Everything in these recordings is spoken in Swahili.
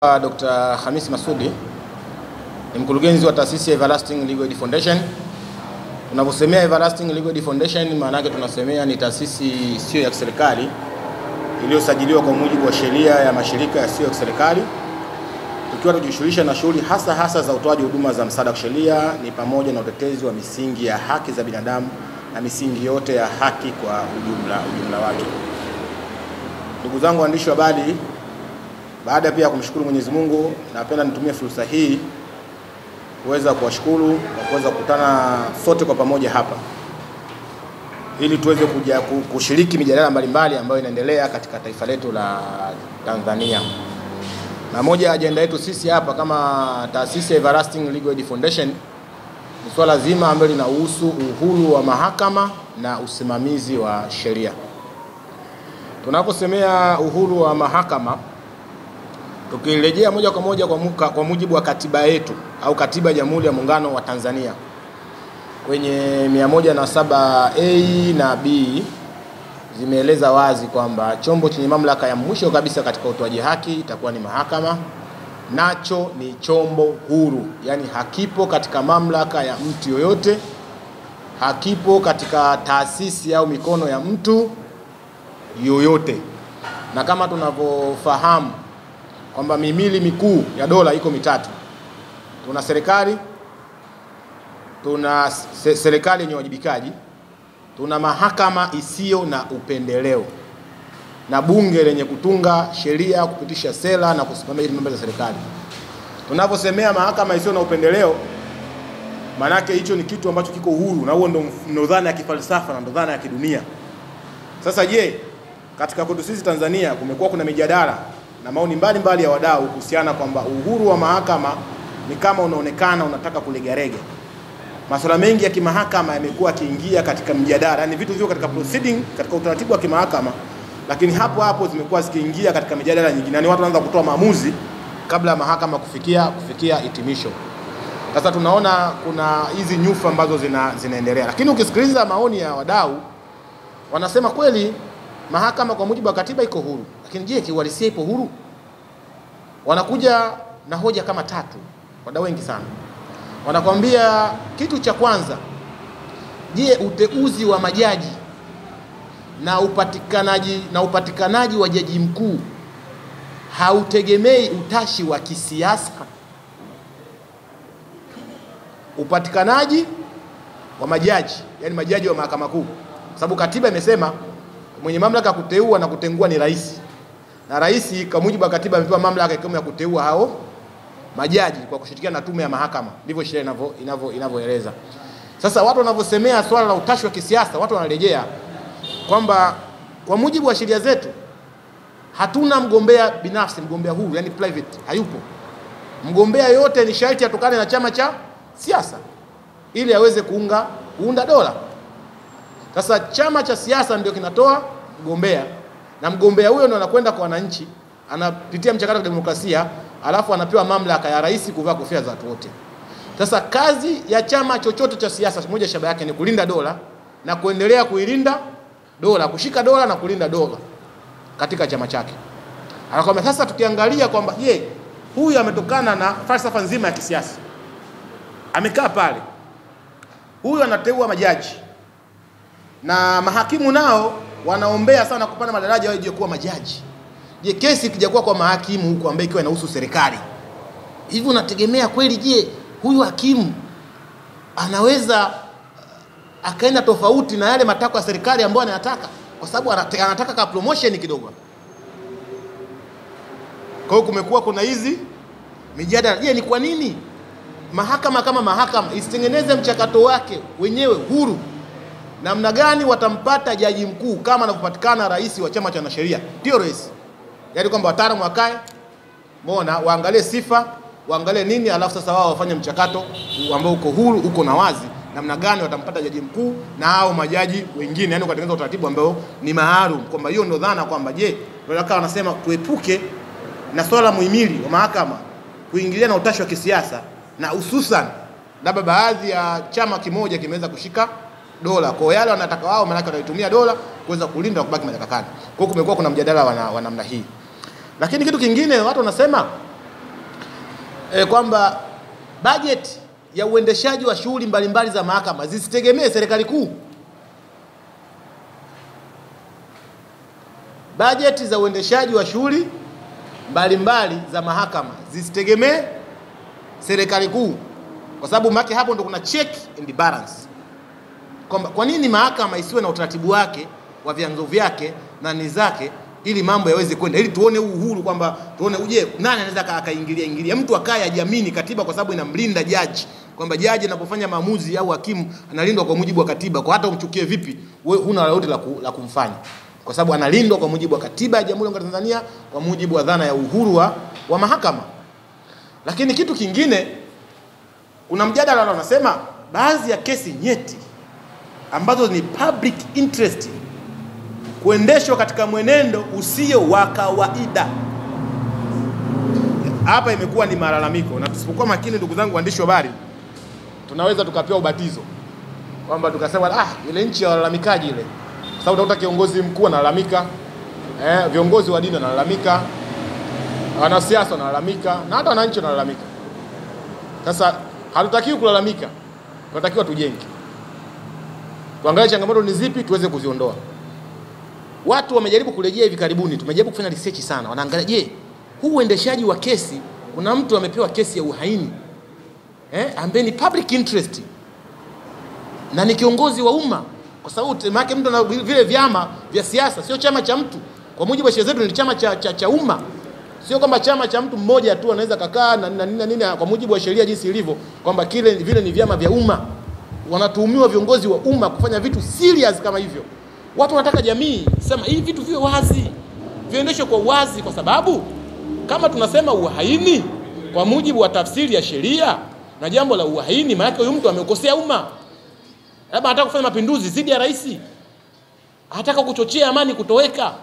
Dr. Khamis Masudi ni mkurugenzi wa taasisi ya Everlasting Legal Aid Foundation. Tunaposemea Everlasting Legal Aid Foundation, maana yake tunasemea ni taasisi sio ya serikali iliyosajiliwa kwa mujibu wa sheria ya mashirika yasiyo ya serikali, tukiwa tunajishughulisha na shughuli hasa za utoaji huduma za msaada wa sheria, ni pamoja na utetezi wa misingi ya haki za binadamu na misingi yote ya haki kwa ujumla wake. Ndugu zangu waandishi wa habari, baada pia kumshukuru Mwenyezi Mungu, napenda nitumie fursa hii kuweza kuwashukuru na kuweza kukutana sote kwa pamoja hapa ili tuweze kuja kushiriki mijadala mbalimbali ambayo inaendelea katika taifa letu la Tanzania. Na moja ya ajenda yetu sisi hapa kama taasisi ya Everlasting Legal Aid Foundation ni swala zima ambalo linahusu uhuru wa mahakama na usimamizi wa sheria. Tunaposemea uhuru wa mahakama, tukirejea moja kwa moja kwa mujibu wa katiba yetu au katiba ya Jamhuri ya Muungano wa Tanzania kwenye 107A na B zimeeleza wazi kwamba chombo chenye mamlaka ya mwisho kabisa katika utoaji haki itakuwa ni mahakama, nacho ni chombo huru, yani hakipo katika mamlaka ya mtu yoyote, hakipo katika taasisi au mikono ya mtu yoyote. Na kama tunavyofahamu kwamba mihimili mikuu ya dola iko mitatu. Tuna serikali, tuna serikali yenye wajibikaji, tuna mahakama isiyo na upendeleo, na bunge lenye kutunga sheria, kupitisha sera na kusimamia mambo ya serikali. Tunaposemea mahakama isiyo na upendeleo, maana yake hicho ni kitu ambacho kiko huru, na huo ndio dhana ya kifalsafa na ndio dhana ya kidunia. Sasa je, katika kwetu sisi Tanzania kumekuwa kuna mijadala na maoni mbalimbali ya wadau kuhusiana kwamba uhuru wa mahakama ni kama unaonekana unataka kulegarege. Masuala mengi ya kimahakama yamekuwa kiingia katika mjadala, yani vitu viko katika proceeding, katika utaratibu wa kimahakama, lakini hapo zimekuwa zikiingia katika mijadala nyingine. Yani watu wanaanza kutoa maamuzi kabla ya mahakama kufikia hitimisho. Sasa tunaona kuna hizi nyufa ambazo zinaendelea. Lakini ukisikiliza maoni ya wadau, wanasema kweli mahakama kwa mujibu wa katiba iko huru. Lakini je, kiuhalisia ipo huru? Wanakuja na hoja kama tatu, wadau wengi sana. Wanakwambia kitu cha kwanza, je, uteuzi wa majaji na upatikanaji wa jaji mkuu hautegemei utashi wa kisiasa? Upatikanaji wa majaji, yani majaji wa mahakama kuu, sababu katiba imesema mwenye mamlaka kuteua na kutengua ni rais. Na rais kwa mujibu wa katiba amepewa mamlaka ya kuteua hao majaji kwa kushirikiana na tume ya mahakama. Ndivyo sheria inavyoeleza. Sasa watu wanavyosemea swala la utashi wa kisiasa, watu wanarejea kwamba kwa mujibu wa sheria zetu hatuna mgombea binafsi, mgombea huru, yani private, hayupo. Mgombea yote ni sharti atokane na chama cha siasa ili aweze kuunda dola. Sasa chama cha siasa ndio kinatoa mgombea, na mgombea huyo ndio anakwenda kwa wananchi, anapitia mchakato wa demokrasia, alafu anapewa mamlaka ya rais kuvaa kofia za watu wote. Sasa kazi ya chama chochote cha siasa, moja shabaha yake ni kulinda dola na kuendelea kuilinda dola, kushika dola na kulinda dola katika chama chake. Anakwambia sasa tukiangalia kwamba je, huyu ametokana na falsafa nzima ya kisiasa, amekaa pale, huyu anateua majaji, na mahakimu nao wanaombea sana kupanda madaraja waje kuwa majaji. Je, kesi ikijakuwa kwa mahakimu huko ambaye ikiwa inahusu serikali, hivi unategemea kweli je huyu hakimu anaweza akaenda tofauti na yale matakwa ya serikali ambayo anayataka, kwa sababu anataka ka promotion kidogo? Kwa hiyo kumekuwa kuna hizi mijadala. Je, ni kwa nini mahakama kama mahakama isitengeneze mchakato wake wenyewe huru? Namna gani watampata jaji mkuu kama anapopatikana rais wa chama cha wanasheria? Ndio rais. Yaani kwamba wataalamu wakae, muona, waangalie sifa, waangalie nini, alafu sasa wao wafanye mchakato ambao uko huru, uko na wazi, namna gani watampata jaji mkuu na hao majaji wengine, yani kutengeneza utaratibu ambao ni maalum. Kwamba hiyo ndio dhana kwamba je, wakawa wanasema tuepuke na swala muhimili wa mahakama kuingilia na utashi wa kisiasa, na hususan labda baadhi ya chama kimoja kimeweza kushika dola, kwa yale wanataka wao, maana wataitumia dola kuweza kulinda kubaki madarakani. Kwa hiyo kumekuwa kuna mjadala wa namna hii. Lakini kitu kingine watu wanasema kwamba bajeti ya uendeshaji wa shughuli mbalimbali za mahakama zisitegemee serikali kuu. Bajeti za uendeshaji wa shughuli mbalimbali za mahakama zisitegemee serikali kuu, kwa sababu maki hapo ndo kuna check and balance. Kwa nini mahakama isiwe na utaratibu wake wa vyanzo vyake na ni zake, ili mambo yaweze kwenda, ili tuone uhuru, kwamba tuone uje nani anaweza akaingilia mtu akaya jamini katiba, kwa sababu inamlinda jaji, kwamba jaji anapofanya maamuzi au hakimu analindwa kwa mujibu wa katiba, kwa hata umchukie vipi wewe huna lolote la kumfanya, kwa sababu analindwa kwa mujibu wa katiba ya Jamhuri ya Tanzania, kwa mujibu wa dhana ya uhuru wa mahakama. Lakini kitu kingine, kuna mjadala unasema baadhi ya kesi nyeti ambazo ni public interest kuendeshwa katika mwenendo usio wa kawaida. Hapa imekuwa ni malalamiko, na tusipokuwa makini, ndugu zangu waandishi wa habari, tunaweza tukapewa ubatizo kwamba tukasema ile nchi ya walalamikaji ile, kwa sababu utakuta kiongozi mkuu analalamika, viongozi wa dini wanalalamika, wanasiasa wanalalamika, na hata wananchi wanalalamika. Sasa hatutakiwi kulalamika, tunatakiwa tujenge, tuangalie changamoto ni zipi tuweze kuziondoa. Watu wamejaribu kurejea hivi karibuni, tumejaribu kufanya research sana, wanaangalia je, huu uendeshaji wa kesi, kuna mtu amepewa kesi ya uhaini ambaye ni public interest na ni kiongozi wa umma, kwa sababu maana mtu na vile vyama vya siasa sio chama cha mtu. Kwa mujibu wa sheria zetu ni chama cha umma, sio kwamba chama cha mtu mmoja tu anaweza kukaa na nini. Kwa mujibu wa sheria jinsi ilivyo, kwamba vile ni vyama vya umma, wanatuhumiwa viongozi wa umma kufanya vitu serious kama hivyo. Watu wanataka jamii sema hivi vitu viwe wazi, viendeshwe kwa wazi, kwa sababu kama tunasema uhaini kwa mujibu wa tafsiri ya sheria, na jambo la uhaini maana huyu mtu ameukosea umma, labda anataka kufanya mapinduzi dhidi ya rais, anataka kuchochea amani kutoweka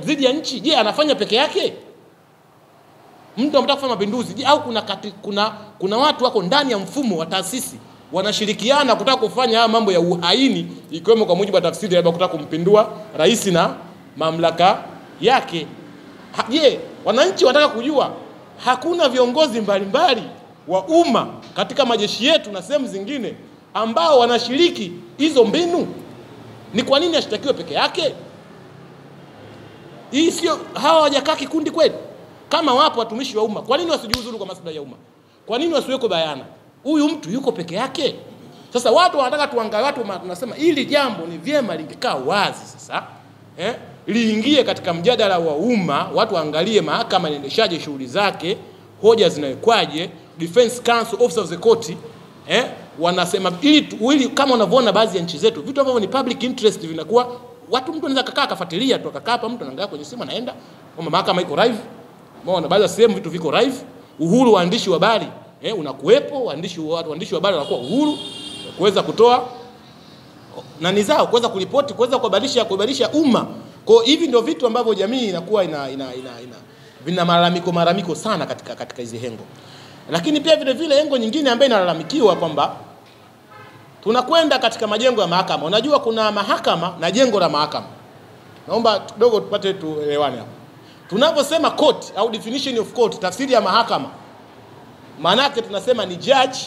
dhidi ya nchi. Je, anafanya peke yake? Mtu anataka kufanya mapinduzi, je, au kuna watu wako ndani ya mfumo wa taasisi wanashirikiana kutaka kufanya haya mambo ya uhaini, ikiwemo kwa mujibu wa tafsiri labda kutaka kumpindua rais na mamlaka yake? Je, wananchi wanataka kujua hakuna viongozi mbalimbali wa umma katika majeshi yetu na sehemu zingine ambao wanashiriki hizo mbinu? Ni kwa nini ashitakiwe peke yake? Hii sio, hawa hawajakaa kikundi kweli? Kama wapo watumishi wa umma, kwa nini wasijiuzuru kwa maslahi ya umma? Kwa nini wasiweko bayana huyu mtu yuko peke yake? Sasa watu wanataka tuangalie, watu tunasema hili jambo ni vyema lingekaa wazi sasa, liingie katika mjadala wa umma, watu waangalie mahakama inaendeshaje shughuli zake, hoja zinawekwaje, defense counsel, officer of the court, wanasema ili kama unavyoona baadhi ya nchi zetu vitu ambavyo ni public interest vinakuwa watu, mtu anaweza kukaa akafuatilia tu, akakaa hapa, mtu anaangalia kwenye simu anaenda kama mahakama iko live. Umeona baadhi ya sehemu vitu viko live. Uhuru wa waandishi wa habari unakuwepo, waandishi wa habari wanakuwa uhuru kuweza kutoa nani zao, kuweza kuripoti, kuweza kubadilisha umma. Kwa hivi ndio vitu ambavyo jamii inakuwa vina malalamiko sana katika hizi hengo. Lakini pia vile vile hengo nyingine ambayo inalalamikiwa kwamba tunakwenda katika majengo ya mahakama. Unajua kuna mahakama na jengo la mahakama. Naomba kidogo tupate tuelewane hapo. Tunaposema court au definition of court, tafsiri ya mahakama, maana yake tunasema ni judge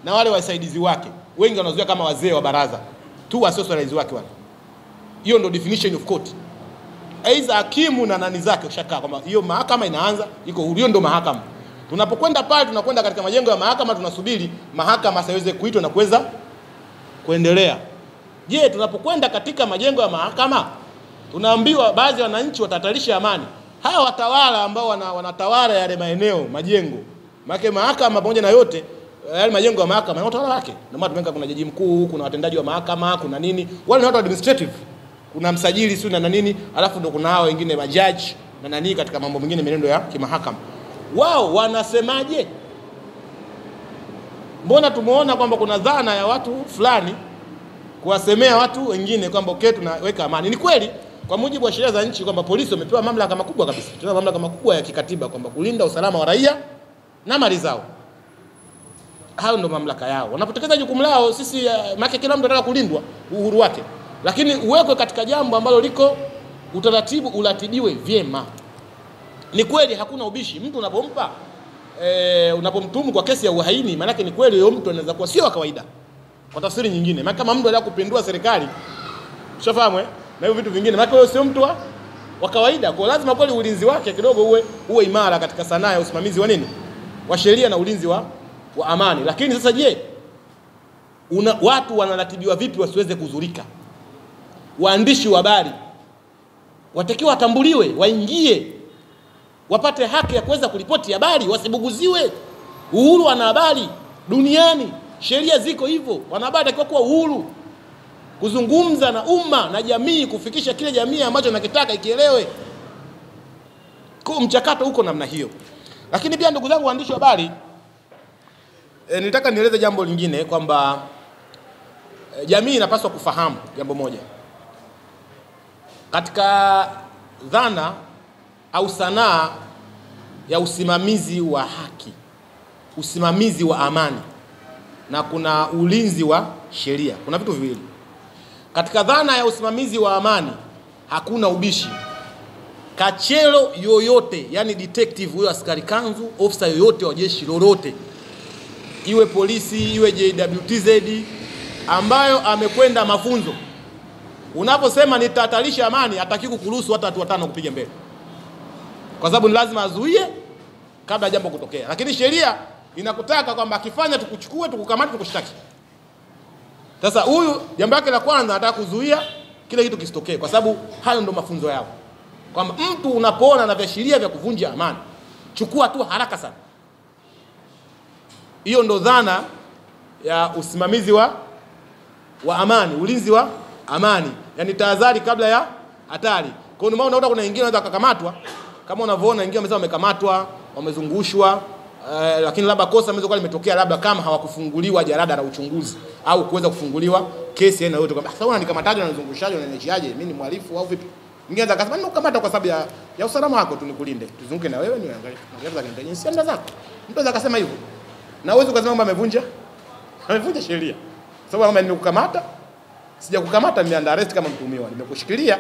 na wale wasaidizi wake. Wengi wanazoea kama wazee wa baraza tu, wasaidizi wake wale. Hiyo ndio definition of court. Aidha hakimu na nani zake ushakaa kama hiyo mahakama inaanza iko huru, ndio mahakama. Tunapokwenda pale, tunakwenda katika majengo ya mahakama, tunasubiri mahakama siweze kuitwa na kuweza kuendelea. Je, tunapokwenda katika majengo ya mahakama tunaambiwa baadhi ya wananchi watatarisha amani. Hawa watawala ambao wanatawala yale maeneo, majengo, maana mahakama pamoja na yote yale majengo ya mahakama na utawala wake. Ndio maana tumeka kuna jaji mkuu, kuna watendaji wa mahakama, kuna nini, wale ni watu administrative, kuna msajili sio na nini, alafu ndio kuna hao wengine majaji na nani katika mambo mengine menendo ya kimahakama. Wao wanasemaje? Mbona tumeona kwamba kuna dhana ya watu fulani kuwasemea watu wengine kwamba okay tunaweka amani. Ni kweli kwa mujibu wa sheria za nchi kwamba polisi wamepewa mamlaka makubwa kabisa. Tuna mamlaka makubwa ya kikatiba kwamba kulinda usalama wa raia na mali zao. Hao ndio mamlaka yao. Wanapotekeleza jukumu lao, sisi maana kila mtu anataka kulindwa uhuru wake. Lakini uwekwe katika jambo ambalo liko utaratibu, uratibiwe vyema. Ni kweli hakuna ubishi. Mtu unapompa unapomtuhumu kwa kesi ya uhaini, maana yake ni kweli huyo mtu anaweza kuwa sio wa kawaida. Kwa tafsiri nyingine, maana kama mtu anataka kupindua serikali, ushafahamu na hivyo vitu vingine, maana huyo sio mtu wa kawaida. Kwa lazima kweli ulinzi wake kidogo uwe imara katika sanaa ya usimamizi wa nini? Wa sheria na ulinzi wa amani. Lakini sasa je, watu wanaratibiwa vipi wasiweze kuzurika? Waandishi wa habari watakiwa watambuliwe, waingie, wapate haki ya kuweza kuripoti habari, wasibuguziwe. Uhuru wa habari duniani, sheria ziko hivyo. Wanahabari watakiwa kuwa uhuru kuzungumza na umma na jamii, kufikisha kile jamii ambacho nakitaka ikielewe. Kwa mchakato huko namna hiyo. Lakini pia ndugu zangu waandishi wa habari, nilitaka nieleze jambo lingine kwamba jamii inapaswa kufahamu jambo moja. Katika dhana au sanaa ya usimamizi wa haki, usimamizi wa amani, na kuna ulinzi wa sheria, kuna vitu viwili. Katika dhana ya usimamizi wa amani hakuna ubishi. Kachero yoyote, yani detective huyo, askari kanzu, ofisa yoyote wa jeshi lolote, iwe polisi, iwe JWTZ, ambayo amekwenda mafunzo, unaposema nitatalisha amani, hataki kukuruhusu hata watu 5 kupiga mbele, kwa sababu ni lazima azuie kabla jambo kutokea. Lakini sheria inakutaka kwamba akifanya tukuchukue, tukukamate, tukushtaki. Sasa huyu jambo lake la kwanza anataka kuzuia kile kitu kisitokee, kwa sababu hayo ndo mafunzo yao. Kwamba mtu unapoona na viashiria vya kuvunja amani, chukua tu haraka sana. Hiyo ndo dhana ya usimamizi wa amani, ulinzi wa amani. Yani tahadhari kabla ya hatari. Kwa hiyo unaona kuna wengine wanaweza kukamatwa, kama unavyoona wengine wamesema wamekamatwa, wamezungushwa, lakini labda kosa limeweza kuwa limetokea, labda kama hawakufunguliwa jarada la uchunguzi au kuweza kufunguliwa kesi aina yote, kwamba sasa unanikamataje na unizungushaje na unaniachiaje, mimi ni mhalifu au vipi? Mwingine akasema nimekukamata kwa sababu ya usalama wako, tunikulinde, tuzunguke na wewe, niangalie za intelligence ndio zako. Mtu anaweza kusema hivyo, na uwezo kusema kwamba amevunja sheria, sababu kama nimekukamata, sijakukamata, nimeanda arrest kama mtuhumiwa, nimekushikilia,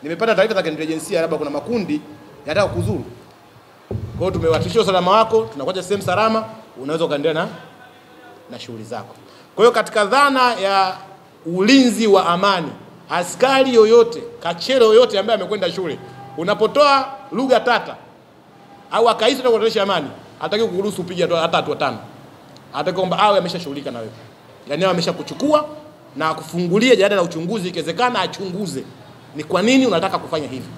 nimepata taarifa za intelligence labda kuna makundi yanataka kuzuru. Kwa hiyo tumewatishia usalama wako, tunakuja sehemu salama, unaweza kuendelea na shughuli zako. Kwa hiyo katika dhana ya ulinzi wa amani, askari yoyote, kachero yoyote ambaye amekwenda shule, unapotoa lugha tata au akaisi na kurejesha amani, hataki kukuruhusu upige hata watu 5. Hataki kwamba awe ameshashughulika na wewe. Yaani awe ameshakuchukua na kufungulia jarada la uchunguzi, ikiwezekana achunguze ni kwa nini unataka kufanya hivi.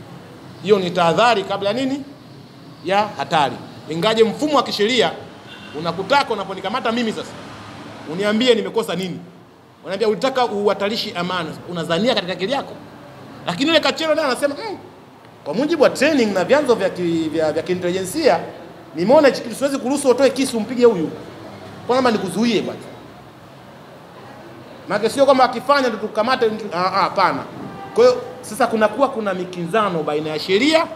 Hiyo ni tahadhari kabla nini? Ya hatari. Ingaje mfumo wa kisheria unakutaka unaponikamata mimi sasa, uniambie nimekosa nini. Unaniambia ulitaka uhatarishi amani, unadhania katika akili yako. Lakini ile kachero naye anasema kwa mujibu wa training na vyanzo vya kiintelijensia, nimeona kitu siwezi kuruhusu utoe kisu umpige huyu. Kwa nini nikuzuie kwanza? Maana sio kama akifanya tukamate, hapana. Kwa hiyo sasa kuna mikinzano baina ya sheria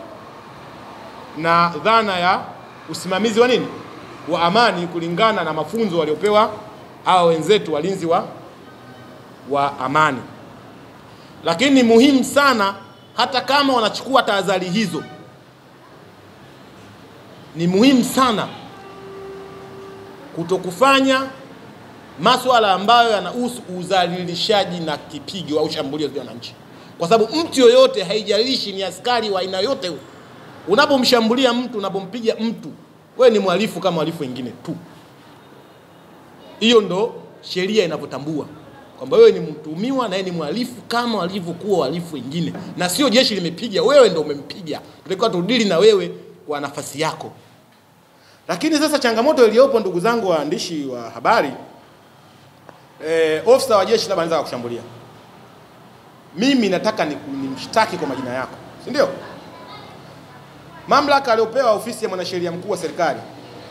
na dhana ya usimamizi wa nini? Wa amani, kulingana na mafunzo waliopewa hawa wenzetu walinzi wa amani. Lakini ni muhimu sana, hata kama wanachukua tahadhari hizo, ni muhimu sana kutokufanya masuala ambayo yanahusu udhalilishaji na kipigo au shambulio dhidi ya wananchi. Kwa sababu mtu yoyote, haijalishi ni askari wa aina yote, unapomshambulia mtu, unapompiga mtu, wewe ni mhalifu kama wahalifu wengine tu. Hiyo ndo sheria inavyotambua kwamba wewe ni mtuhumiwa na yeye ni mhalifu kama walivyokuwa wahalifu wengine, na sio jeshi limepiga, wewe ndo umempiga. Tulikuwa tudili na wewe kwa nafasi yako. Lakini sasa changamoto iliyopo ndugu zangu waandishi wa habari, ofisa wa jeshi labda anaweza kukushambulia. Mimi nataka nimshtaki kwa majina yako, si ndio? Mamlaka aliyopewa ofisi ya mwanasheria mkuu wa serikali